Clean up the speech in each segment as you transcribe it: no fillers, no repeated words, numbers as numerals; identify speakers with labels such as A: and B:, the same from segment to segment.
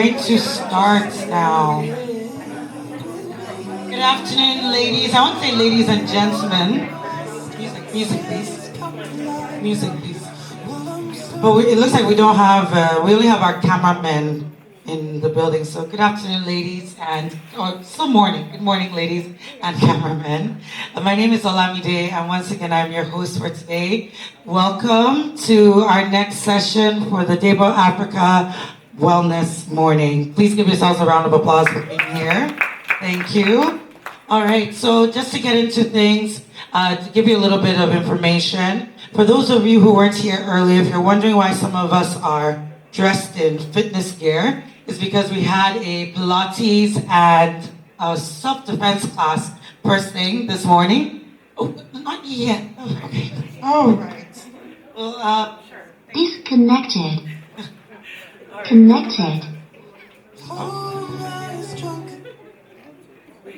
A: going to start now. Good afternoon, ladies. I want to say ladies and gentlemen. Music, please. Music, please. But it looks like we don't have, we only have our cameramen in the building. So good afternoon, ladies, and still morning. Good morning, ladies and cameramen. My name is Olamide, and once again, I'm your host for today. Welcome to our next session for the debbo Africa Wellness Morning. Please give yourselves a round of applause for being here. Thank you. All right, so just to get into things, to give you a little bit of information, for those of you who weren't here earlier, if you're wondering why some of us are dressed in fitness gear, it's because we had a Pilates and a self-defense class first thing this morning. Oh, not yet. Oh, okay. All right. Well,
B: Disconnected. Connected.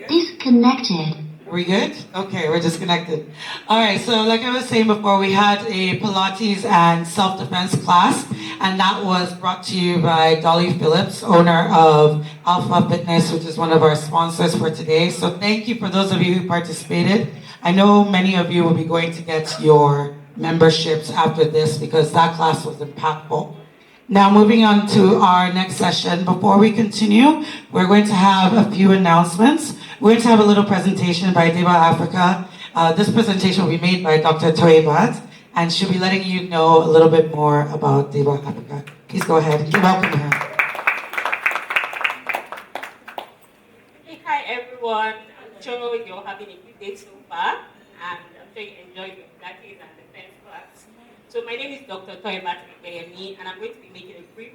B: Disconnected.
A: Are we good? Okay, we're disconnected. All right, so like I was saying before, we had a Pilates and self-defense class, and that was brought to you by Dolly Phillips, owner of Alpha Fitness, which is one of our sponsors for today. So thank you for those of you who participated. I know many of you will be going to get your memberships after this because that class was impactful. Now, moving on to our next session. Before we continue, we're going to have a few announcements. We're going to have a little presentation by debbo Africa. This presentation will be made by Dr. Toyebat, and she'll be letting you know a little bit more about debbo Africa. Please go ahead. You're welcome here.
C: Hey, hi everyone. I'm sure you're having a good day so far, and I'm sure you enjoyed your Pilates and defense class. So my name is Dr. Toyebat, and I'm going to be making a brief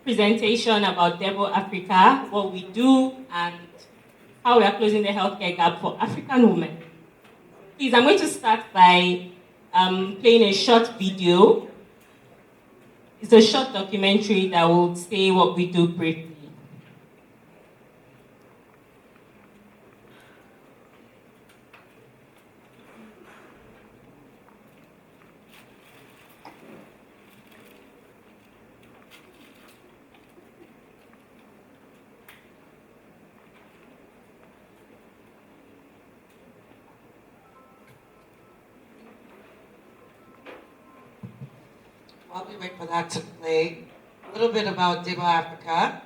C: presentation about debbo Africa, what we do, and how we are closing the healthcare gap for African women. Please, I'm going to start by playing a short video. It's a short documentary that will say what we do briefly.
A: While we wait for that to play, a little bit about debbo Africa.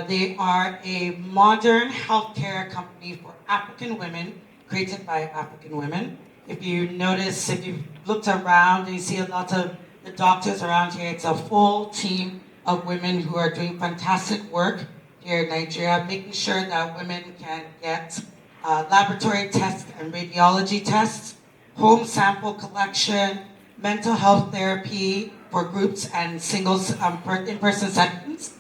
A: They are a modern healthcare company for African women, created by African women. If you notice, if you've looked around, you see a lot of the doctors around here. It's a full team of women who are doing fantastic work here in Nigeria, making sure that women can get laboratory tests and radiology tests, home sample collection, mental health therapy for groups and singles in-person sessions,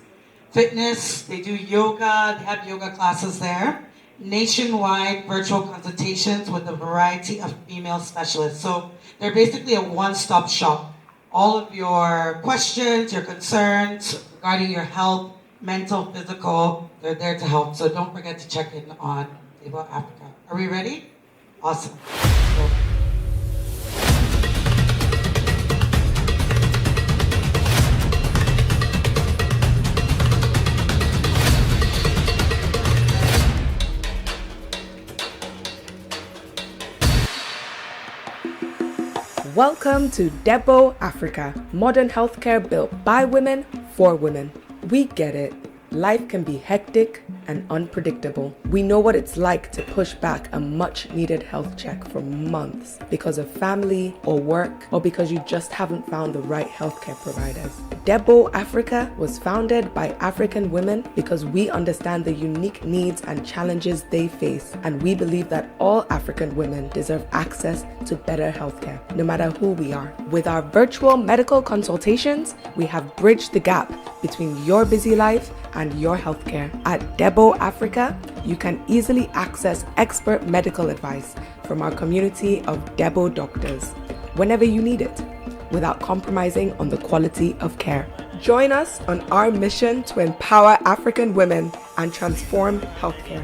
A: fitness, they do yoga, they have yoga classes there, nationwide virtual consultations with a variety of female specialists. So they're basically a one-stop shop. All of your questions, your concerns regarding your health, mental, physical, they're there to help. So don't forget to check in on debbo Africa. Are we ready? Awesome. So,
D: Welcome to debbo Africa, modern healthcare built by women for women. We get it. Life can be hectic and unpredictable. We know what it's like to push back a much needed health check for months because of family or work or because you just haven't found the right healthcare providers. debbo Africa was founded by African women because we understand the unique needs and challenges they face, and we believe that all African women deserve access to better healthcare, no matter who we are. With our virtual medical consultations, we have bridged the gap between your busy life and your healthcare. At debbo Africa, you can easily access expert medical advice from our community of debbo doctors whenever you need it, without compromising on the quality of care. Join us on our mission to empower African women and transform healthcare.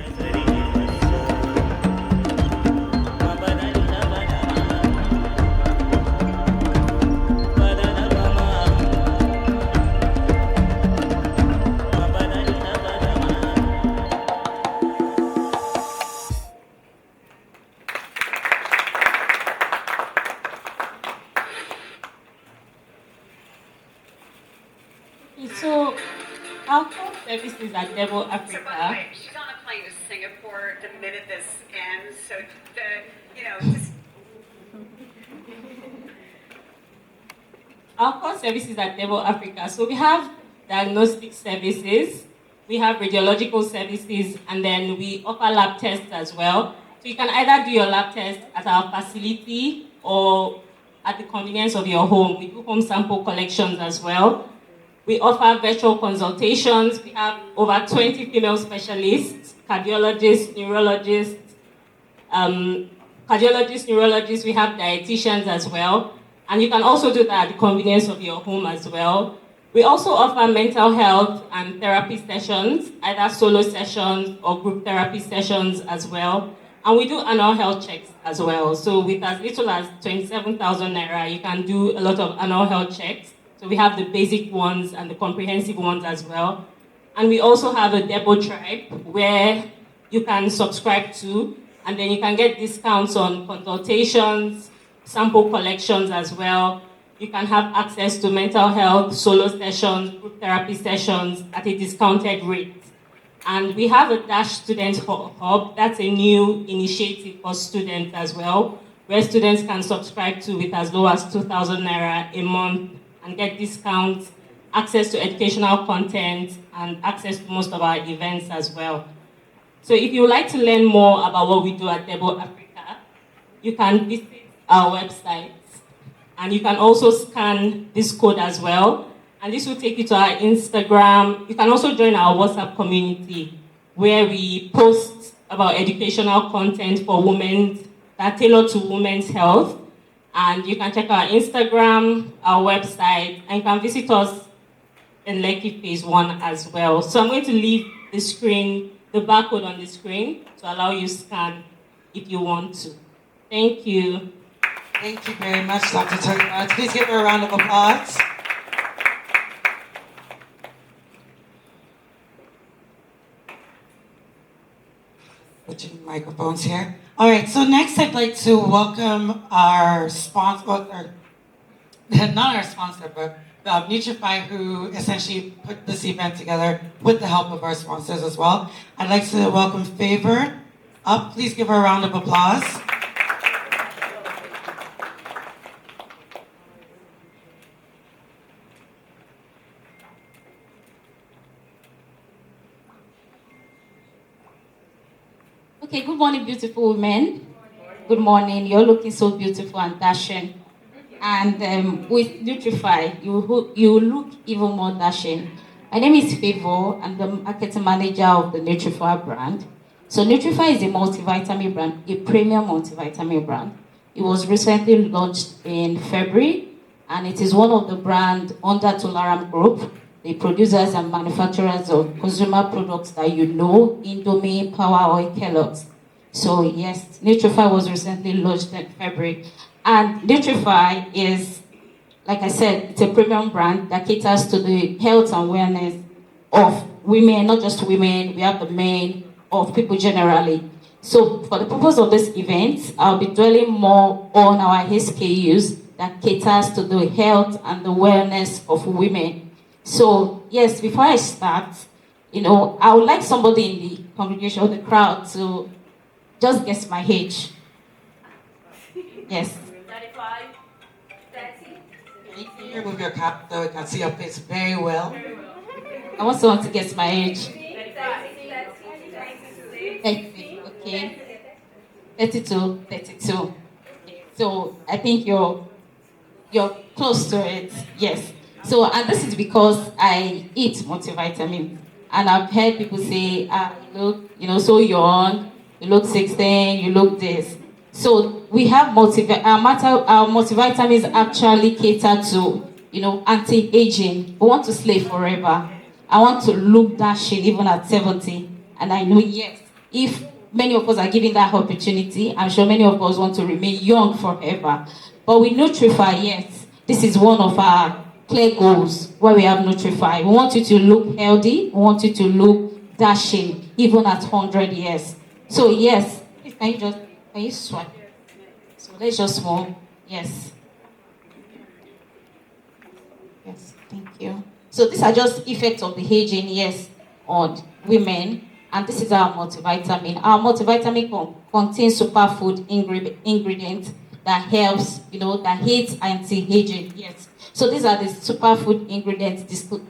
C: Our core services at Debbo
E: So by the
C: Africa.
E: way, she's on a plane to Singapore the minute this ends. So just
C: Our core services at Debbo Africa. So we have diagnostic services, we have radiological services, and then we offer lab tests as well. So you can either do your lab test at our facility or at the convenience of your home. We do home sample collections as well. We offer virtual consultations. We have over 20 female specialists, cardiologists, neurologists, neurologists, we have dietitians as well. And you can also do that at the convenience of your home as well. We also offer mental health and therapy sessions, either solo sessions or group therapy sessions as well. And we do annual health checks as well. So with as little as 27,000 naira, you can do a lot of annual health checks. So we have the basic ones and the comprehensive ones as well. And we also have a debbo tribe where you can subscribe to, and then you can get discounts on consultations, sample collections as well. You can have access to mental health, solo sessions, group therapy sessions at a discounted rate. And we have a Dash Student Hub. That's a new initiative for students as well, where students can subscribe to with as low as 2,000 naira a month and get discounts, access to educational content, and access to most of our events as well. So if you would like to learn more about what we do at Debbo Africa, you can visit our website, and you can also scan this code as well. And this will take you to our Instagram. You can also join our WhatsApp community, where we post about educational content for women that are tailored to women's health. And you can check our Instagram, our website, and you can visit us in Lekki Phase 1 as well. So I'm going to leave the barcode on the screen to allow you to scan if you want to. Thank you.
A: Thank you very much, Dr. Toyota. Please give her a round of applause. Switching microphones here. All right, so next I'd like to welcome our sponsor, or not our sponsor, but Nutrify, who essentially put this event together with the help of our sponsors as well. I'd like to welcome Favor up. Please give her a round of applause.
F: Okay, good morning, beautiful women. Good morning. You're looking so beautiful and dashing. And with Nutrify, you look even more dashing. My name is Favor. I'm the marketing manager of the Nutrify brand. So Nutrify is a multivitamin brand, a premium multivitamin brand. It was recently launched in February, and it is one of the brands under Tolaram Group, the producers and manufacturers of consumer products that you know, Indomie, Power Oil, Kellogg's. So yes, Nutrify was recently launched in February. And Nutrify is, like I said, it's a premium brand that caters to the health and wellness of women, not just women, we have the men, of people generally. So for the purpose of this event, I'll be dwelling more on our SKUs that caters to the health and the wellness of women. So yes, before I start, I would like somebody in the congregation or the crowd to just guess my age. Yes.
C: 35, 30.
A: Can you remove your cap so we can see your face very well?
F: I want someone to guess my age.
C: 35.
F: 30, okay. 32, 32. So I think you're close to it. Yes. So, and this is because I eat multivitamin, and I've heard people say, you look, so young, you look 16, you look this. So we have our multivitamins actually cater to, anti-aging. We want to slay forever. I want to look dashing even at 70. And I know, yes, if many of us are given that opportunity, I'm sure many of us want to remain young forever. But with Nutrify, yes, this is one of our clear goals where we have Nutrify. We want you to look healthy. We want you to look dashing even at 100 years. So yes, can you swipe? So let's just move. Yes. Yes, thank you. So these are just effects of the aging, yes, on women. And this is our multivitamin. Our multivitamin contains superfood ingredients that helps, that aids anti-aging. Yes. So these are the superfood ingredients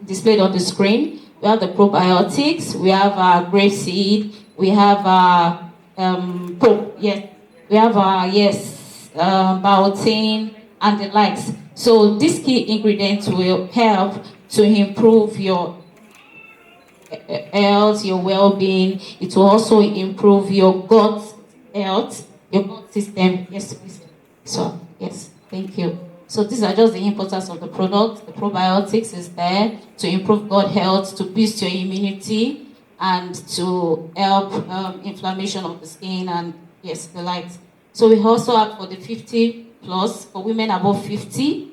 F: displayed on the screen. We have the probiotics. We have grapeseed. We have we have biotin and the likes. So these key ingredients will help to improve your health, your well-being. It will also improve your gut health, your gut system. Yes, please. So, yes, thank you. So these are just the importance of the product. The probiotics is there to improve gut health, to boost your immunity, and to help inflammation of the skin and yes, the likes. So we also have for the 50 plus, for women above 50,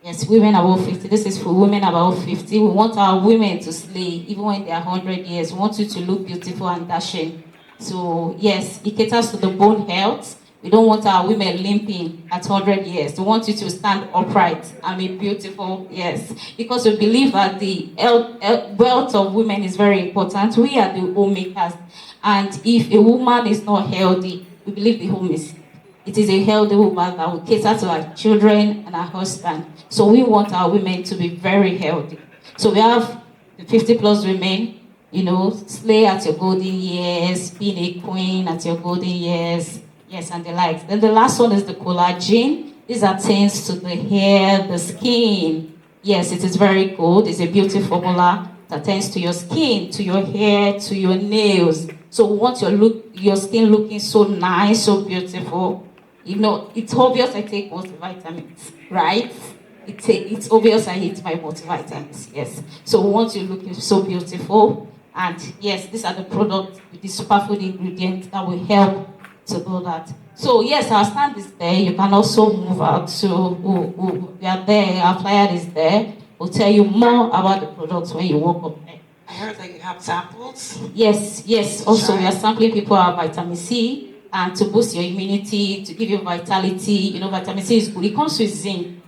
F: yes, women above 50. This is for women above 50. We want our women to slay, even when they are 100 years. We want you to look beautiful and dashing. So, yes, it caters to the bone health. We don't want our women limping at 100 years. We want you to stand upright and be beautiful, yes. Because we believe that the wealth of women is very important. We are the homemakers. And if a woman is not healthy, we believe the home is. It is a healthy woman that will cater to our children and our husband. So we want our women to be very healthy. So we have the 50 plus women, slay at your golden years, being a queen at your golden years, yes, and the likes. Then the last one is the collagen. This attends to the hair, the skin. Yes, it is very good. It's a beauty formula that attends to your skin, to your hair, to your nails. So we want your skin looking so nice, so beautiful. It's obvious I take multivitamins, right? It's obvious I eat my multivitamins, yes. So we want you looking so beautiful. And yes, these are the products with the superfood ingredients that will help to do that. So yes, our stand is there. You can also move out. So we are there. Our flyer is there. We'll tell you more about the products when you walk up there.
A: I heard that you have samples.
F: Yes. Also, we are sampling people our vitamin C and to boost your immunity, to give you vitality. Vitamin C is good. It comes with zinc,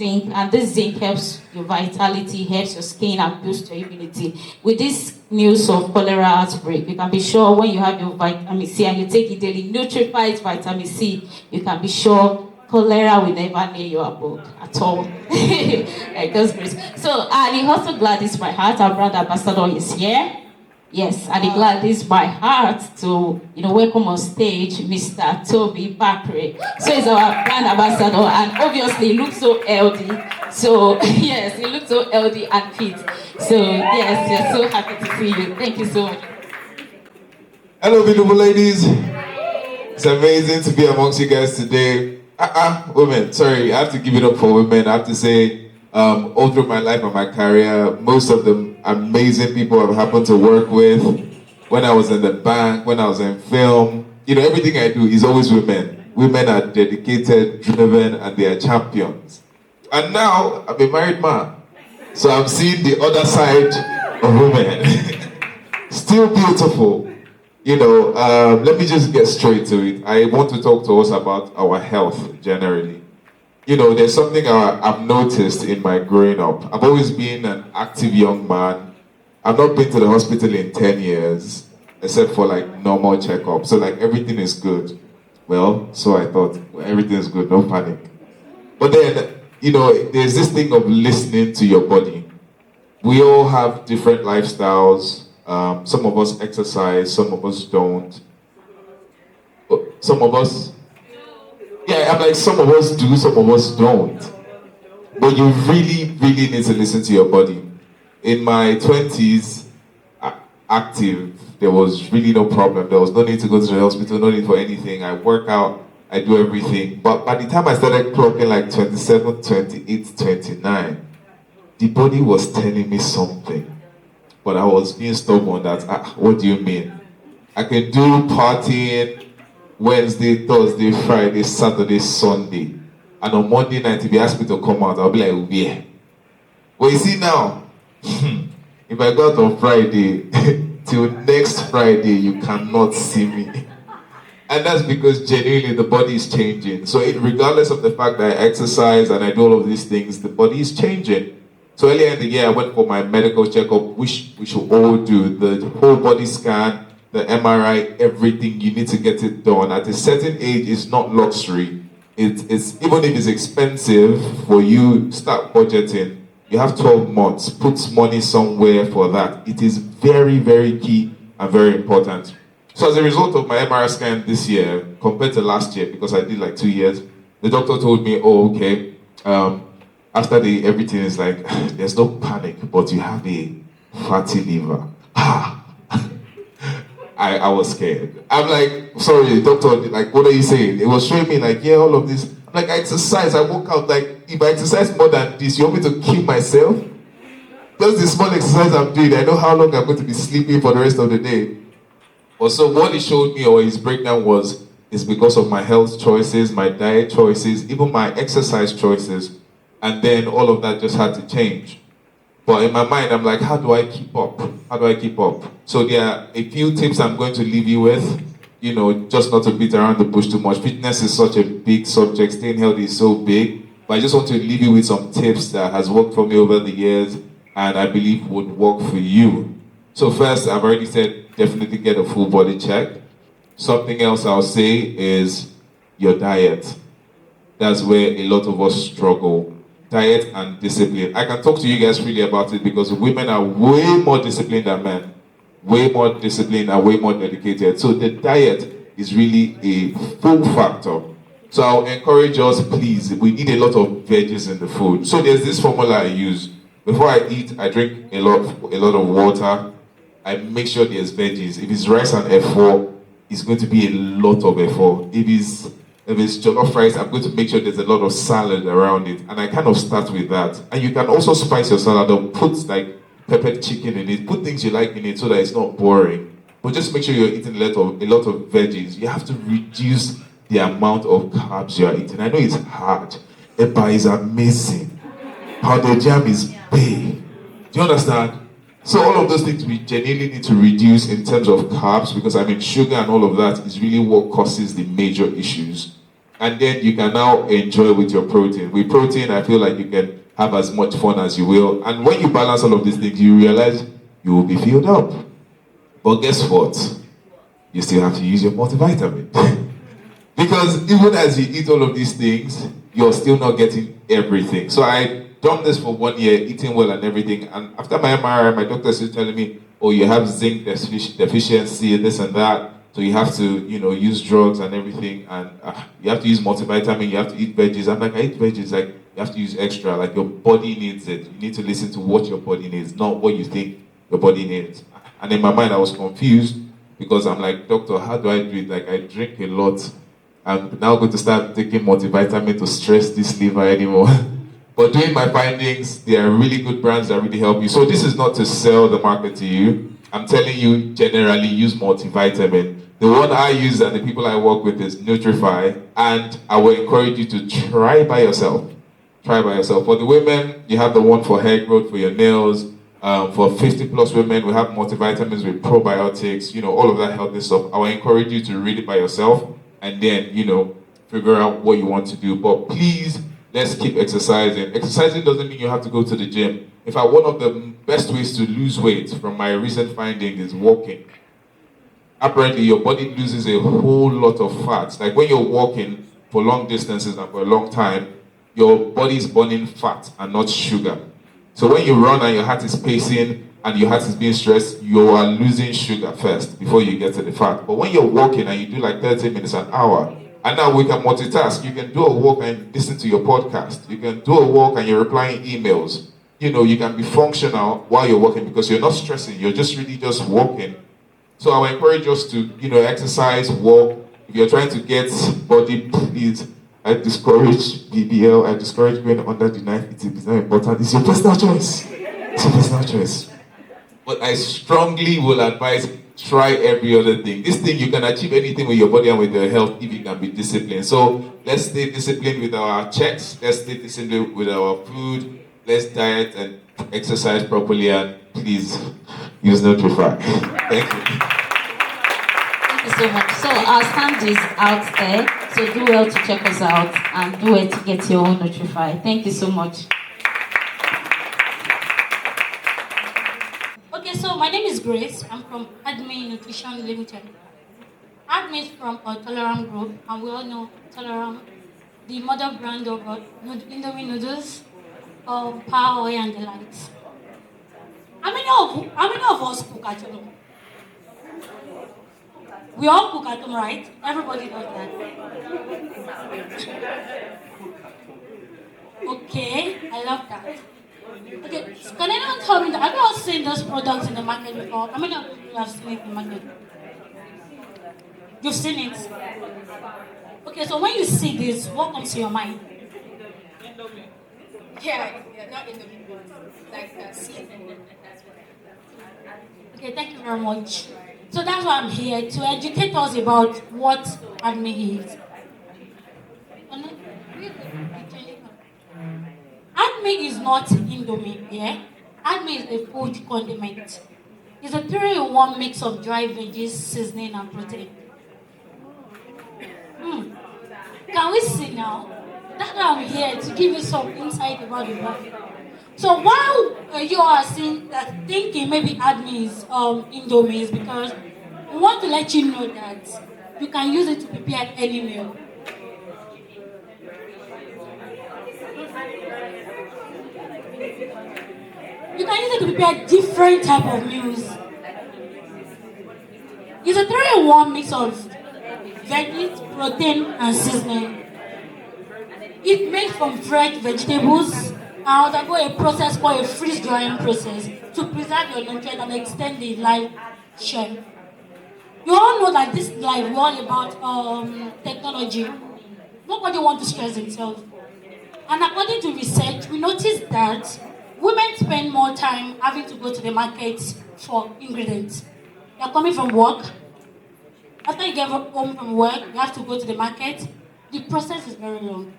F: and this zinc helps your vitality, helps your skin, and boosts your immunity. With this news of cholera outbreak, you can be sure when you have your vitamin C and you take it daily, nutrified vitamin C, you can be sure cholera will never near your abode at all. Like God's grace. So, and it also gladys my heart. Our brand ambassador is here. Yes, and it gladys my heart to welcome on stage Mr. Toby Bakre. So he's our brand ambassador, and obviously he looks so healthy. So yes, he looks so healthy and fit. So yes, we're so happy to see you. Thank you so much.
G: Hello, beautiful ladies. It's amazing to be amongst you guys today. Women, sorry, I have to give it up for women. I have to say, all through my life and my career, most of the amazing people I've happened to work with, when I was in the bank, when I was in film, everything I do is always women. Women are dedicated, driven, and they are champions. And now, I'm a married man, so I'm seeing the other side of women. Still beautiful. Let me just get straight to it. I want to talk to us about our health generally. There's something I've noticed in my growing up. I've always been an active young man. I've not been to the hospital in 10 years, except for normal checkup. So everything is good. Well, so I thought, everything is good, no panic. But then, there's this thing of listening to your body. We all have different lifestyles. Some of us exercise, some of us don't. Some of us, some of us do, some of us don't. But you really, really need to listen to your body. In my 20s, active, there was really no problem. There was no need to go to the hospital, no need for anything. I work out, I do everything. But by the time I started clocking 27, 28, 29, the body was telling me something. But I was being stubborn that, what do you mean? I can do partying Wednesday, Thursday, Friday, Saturday, Sunday. And on Monday night, if you ask me to come out, I'll be like, yeah. But you see now, if I go out on Friday, till next Friday, you cannot see me. And that's because genuinely the body is changing. So regardless of the fact that I exercise and I do all of these things, the body is changing. So earlier in the year, I went for my medical checkup, which we should all do. The whole body scan, the MRI, everything, you need to get it done. At a certain age, it's not luxury. It's even if it's expensive for you, start budgeting. You have 12 months, put money somewhere for that. It is very, very key and very important. So as a result of my MRI scan this year, compared to last year, because I did like 2 years, the doctor told me, oh, okay, after the everything is like, there's no panic, but you have a fatty liver. I was scared. I'm like, sorry, doctor, like, what are you saying? It was showing me like, yeah, all of this. I'm like, I exercise, I work out, like, if I exercise more than this, you want me to kill myself? Just the small exercise I'm doing, I know how long I'm going to be sleeping for the rest of the day. But so what he showed me, or his breakdown was, is because of my health choices, my diet choices, even my exercise choices. And then all of that just had to change. But in my mind, I'm like, how do I keep up? How do I keep up? So there are a few tips I'm going to leave you with, just not to beat around the bush too much. Fitness is such a big subject, staying healthy is so big. But I just want to leave you with some tips that has worked for me over the years and I believe would work for you. So first, I've already said, definitely get a full body check. Something else I'll say is your diet. That's where a lot of us struggle. Diet and discipline. I can talk to you guys freely about it because women are way more disciplined than men. Way more disciplined and way more dedicated. So the diet is really a full factor. So I'll encourage us, please, we need a lot of veggies in the food. So there's this formula I use. Before I eat, I drink a lot of water. I make sure there's veggies. If it's rice and F4, it's going to be a lot of F4. If it's jollof rice, I'm going to make sure there's a lot of salad around it. And I kind of start with that. And you can also spice your salad up, put like peppered chicken in it, put things you like in it so that it's not boring. But just make sure you're eating a lot of veggies. You have to reduce the amount of carbs you are eating. I know it's hard. Eba is amazing. Powdered jam is big. Do you understand? So all of those things we genuinely need to reduce in terms of carbs because sugar and all of that is really what causes the major issues. And then you can now enjoy with your protein. With protein, I feel like you can have as much fun as you will. And when you balance all of these things, you realize you will be filled up. But guess what? You still have to use your multivitamin. Because even as you eat all of these things, you're still not getting everything. So I done this for 1 year, eating well and everything. And after my MRI, my doctor is telling me, oh, you have zinc deficiency, this and that. So you have to, use drugs and everything. And you have to use multivitamin, you have to eat veggies. I'm like, I eat veggies, like, you have to use extra. Like, your body needs it. You need to listen to what your body needs, not what you think your body needs. And in my mind, I was confused because I'm like, doctor, how do I do it? Like, I drink a lot. I'm now going to start taking multivitamin to stress this liver anymore. But doing my findings, there are really good brands that really help you. So this is not to sell the market to you. I'm telling you, generally use multivitamin. The one I use and the people I work with is Nutrify, and I will encourage you to try by yourself. Try by yourself. For the women, you have the one for hair growth, for your nails. For 50 plus women, we have multivitamins with probiotics, all of that healthy stuff. I will encourage you to read it by yourself and then, figure out what you want to do. But please, let's keep exercising. Exercising doesn't mean you have to go to the gym. In fact, one of the best ways to lose weight from my recent finding is walking. Apparently, your body loses a whole lot of fats. Like when you're walking for long distances and for a long time, your body is burning fat and not sugar. So when you run and your heart is pacing and your heart is being stressed, you are losing sugar first before you get to the fat. But when you're walking and you do like 30 minutes, an hour, and now we can multitask. You can do a walk and listen to your podcast. You can do a walk and you're replying emails. You can be functional while you're walking because you're not stressing. You're just really just walking. So I would encourage us to, exercise, walk. If you're trying to get body, please, I discourage BBL. I discourage going under the knife. It's not important. It's your personal choice. It's your personal choice. But I strongly will advise try every other thing. This thing, you can achieve anything with your body and with your health if you can be disciplined. So let's stay disciplined with our checks. Let's stay disciplined with our food. Let's diet and exercise properly. And please use Nutrify. Thank you.
F: Thank you so much. So our stand is out there. So do well to check us out and do well to get your own Nutrify. Thank you so much.
H: so my name is Grace. I'm from Admin Nutrition Limited. Admin is from a Tolerant Group, and we all know Tolerant, the mother brand of Indomie noodles, Power Oil, and the likes. How many of us cook at home? We all cook at home, right? Everybody does that. Okay, I love that. Okay, so can anyone tell me that? Have you all seen those products in the market before? How many of you have seen it in the market? You've seen it? Okay, so when you see this, what comes to your mind? Yeah, not in the middle. Like season. Okay, thank you very much. So that's why I'm here to educate us about what ADME is. ADME is not Indomie, yeah? ADME is a food condiment. It's a 3-in-1 mix of dry veggies, seasoning, and protein. Can we see now? That's why I'm here to give you some insight about the brand. So while you are thinking maybe ADME is Indomie is because we want to let you know that you can use it to prepare any meal. You can use it to prepare different type of meals. It's a 3-in-1 mix of veggies, protein, and seasoning. It's made from fresh vegetables and undergo a process called a freeze drying process to preserve your nutrients and extend the life shelf. You all know that this life we're all about technology. Nobody wants to stress themselves. And according to research, we noticed that women spend more time having to go to the market for ingredients. You're coming from work. After you get home from work, you have to go to the market. The process is very long.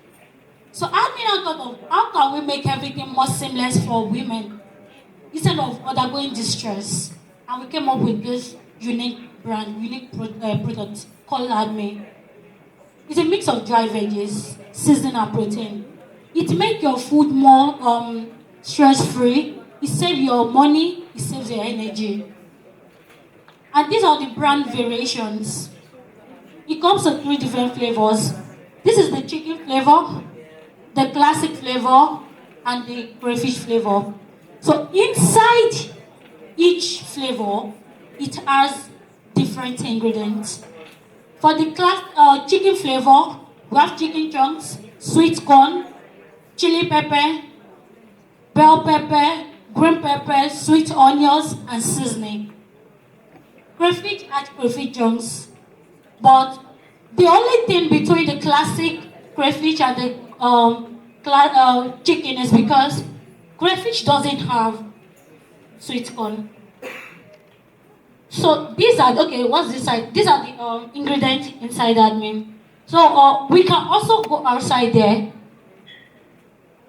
H: So I thought of how can we make everything more seamless for women instead of undergoing distress. And we came up with this unique product called ADME. It's a mix of dry veggies, seasoning, and protein. It makes your food more stress-free. It saves your money. It saves your energy. And these are the brand variations. It comes in 3 different flavors. This is the chicken flavor, the classic flavor, and the crayfish flavor. So inside each flavor, it has different ingredients. For the chicken flavor, we have chicken chunks, sweet corn, chili pepper, bell pepper, green pepper, sweet onions, and seasoning. Crayfish has crayfish chunks, but the only thing between the classic crayfish and the chicken is because crayfish doesn't have sweet corn. So these are, okay, what's this side? These are the ingredients inside ADME. So we can also go outside there.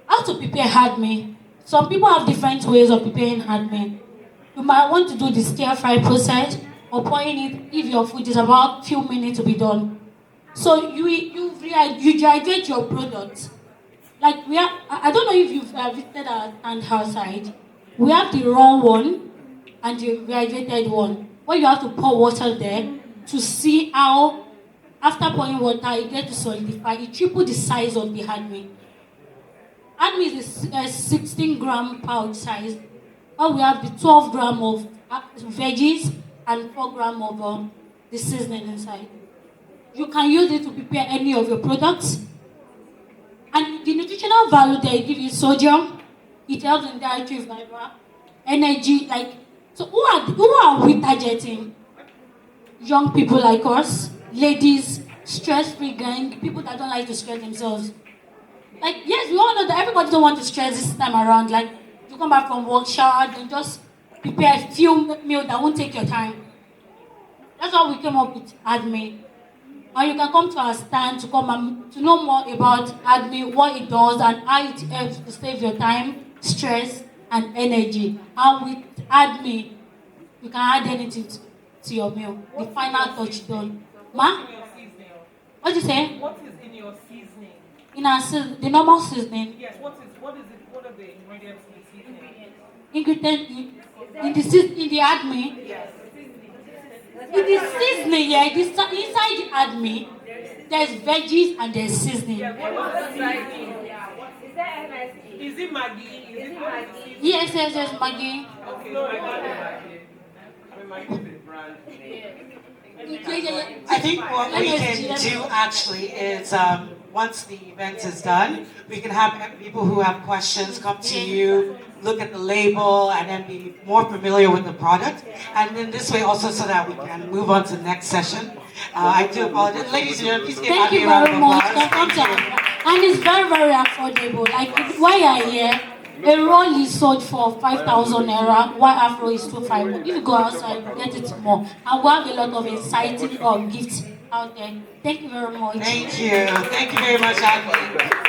H: How to prepare ADME? Some people have different ways of preparing ADME. You might want to do the stir-fry process or boiling it if your food is about few minutes to be done. So you dehydrate your product. Like we have, I don't know if you've visited our stand outside. We have the raw one and the rehydrated one, where you have to pour water there to see how, after pouring water, it gets to solidify. It triple the size of the ADME. ADME is a 16-gram pouch size. Or we have the 12 gram of veggies and 4 gram of the seasoning inside. You can use it to prepare any of your products. And the nutritional value they give you sodium, it helps in dietary fiber, energy, so who are we targeting? Young people like us, ladies, stress-free gang, people that don't like to stress themselves. Yes, we all know that everybody don't want to stress this time around. You come back from work, shower, then just prepare a few meals that won't take your time. That's why we came up with ADME. And you can come to our stand to come and to know more about ADME, what it does, and how it helps to save your time, stress, and energy. And with ADME, you can add anything to your meal. The final touch done. Ma? What did you say?
I: What is in your seasoning?
H: In our the normal seasoning.
I: Yes, what is it? What are the ingredients in the seasoning?
H: Ingredient. in the admin. In the seasoning, yeah, inside the admin, there's veggies and there's seasoning.
I: Is it Maggie? Is it Maggie?
H: Yes, Maggie.
I: Okay, Maggie. Maggie is the brand.
A: I think what we can do actually is once the event is done, we can have people who have questions come to you, look at the label, and then be more familiar with the product. And then this way also so that we can move on to the next session. I do apologize. Ladies and gentlemen, please give
H: Thank
A: me
H: you
A: a round
H: very
A: of
H: much.
A: applause.
H: And it's very, very affordable. Like, why are here? A roll is sold for 5,000 naira, while Afro is 2,500. If you go outside, you get it more. And we have a lot of exciting gifts out there. Thank you very much.
A: Thank you. Thank you very much, Agnes.